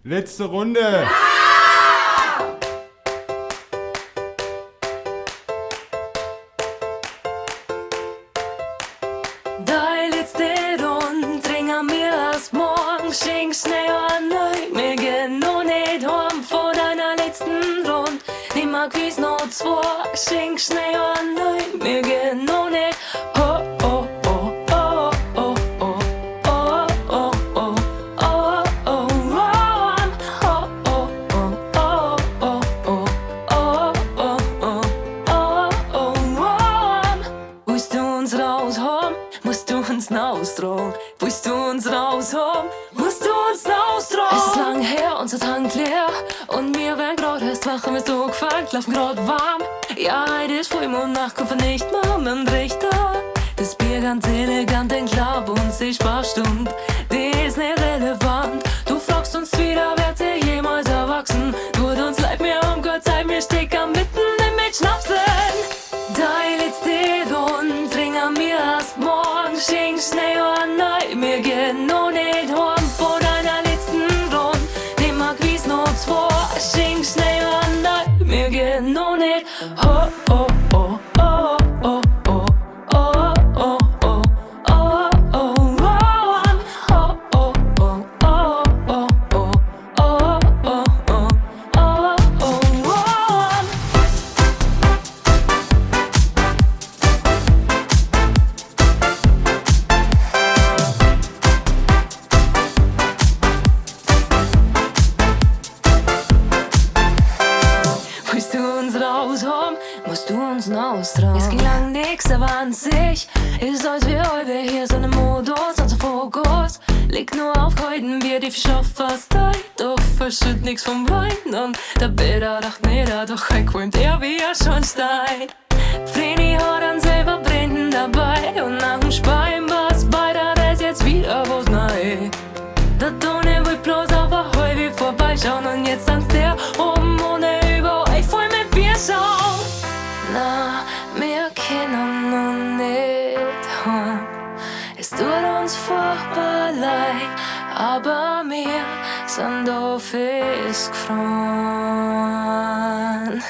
Letzte Runde. Die letzte Runde trinken wir erst morgen. Schenk schnell an neu, wir gehen noch nicht heim vor deiner letzten Runde. Nimm mal Quiz noch zwei, schenk schnell an neu, wir gehen noch nicht. Oh, oh, oh, oh, oh, oh, oh, oh, oh, oh, oh, oh, Willst du uns raushaben, musst du uns raustragen. Willst du uns raushaben, musst du uns raustragen. Es ist lang her, unser Tank leer und wir werden grad erst wach, haben wir so gefangen, laufen grad warm. Ja, heute ist Vollmond, Nacht kommt nicht mehr mit dem Richter. Das Bier ganz elegant, ein Club und die Sparstunde, die ist nicht relevant. Du fragst uns wieder, wer sie jemals erwachsen? Tut uns leid, wir haben Gott sei wir stecken mitten im Schnapsen. Die letzte Runde trinken wir erst morgen. Schenk schnell an neu, wir gehen noch nicht heim vor deiner letzten Runde. Nimm mal Quiz noch zwei, schenk schnell an neu, wir gehen noch nicht. Oh, oh, oh, oh, oh, oh, oh, oh, oh, oh, oh, oh, oh, oh, oh, oh, oh, oh, oh, oh. Willst du uns raushaben, musst du uns austragen. Es ging lang nix, aber an sich ist als wir heute hier so ne Modus, unser Fokus liegt nur auf heute, wir die verschafft fast Zeit, doch verschütt nix vom Wein und der Peter dacht nicht, doch ein qualmt er wie ein Schornstein. Vreni hat dann selber Brennen dabei und nach dem Speien war's weiter, der ist jetzt wieder wo's nein. Der Tone will bloß auf der Heuwe vorbeischauen und jetzt tanzt der oben ohne über euch voll mit Bierschau. Na, wir kennen noch nicht heim. Es tut uns furchtbar leid, aber wir sind da festgefahren.